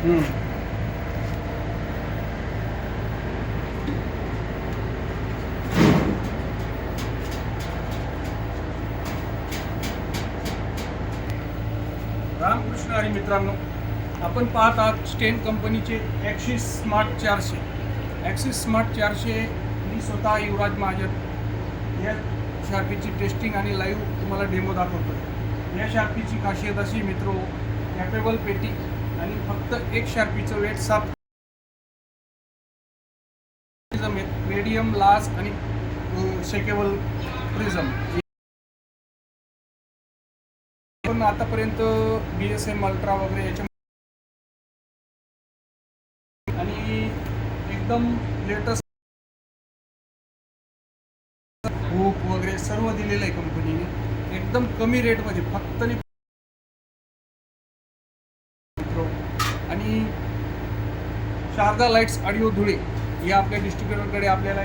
रामकृष्ण हरी मित्रांनो, आपण पाहत आहात स्टेन कंपनीचे ॲक्सिस स्मार्ट 400. ॲक्सिस स्मार्ट 400 मी स्वतः युवराज महाजन या शार्पीची टेस्टिंग आणि लाईव्ह तुम्हाला डेमो दाखवतो. या शार्पीची खासियत अशी मित्रो, कॅपेबल पेटी आणि फक्त एक शार्पीचं वेट 7 मीडियम, लार्ज आणि शेकेबल प्रिझम. पण आतापर्यंत BSM अल्ट्रा वगैरे याच्या आणि एकदम लेटेस्ट हुक वगैरे सर्व दिलेलं आहे कंपनीने एकदम कमी रेटमध्ये. फक्त आणि शारदा लाईट्स ऑडिओ धुळे या आपल्या डिस्ट्रीब्युटरकडे आपल्याला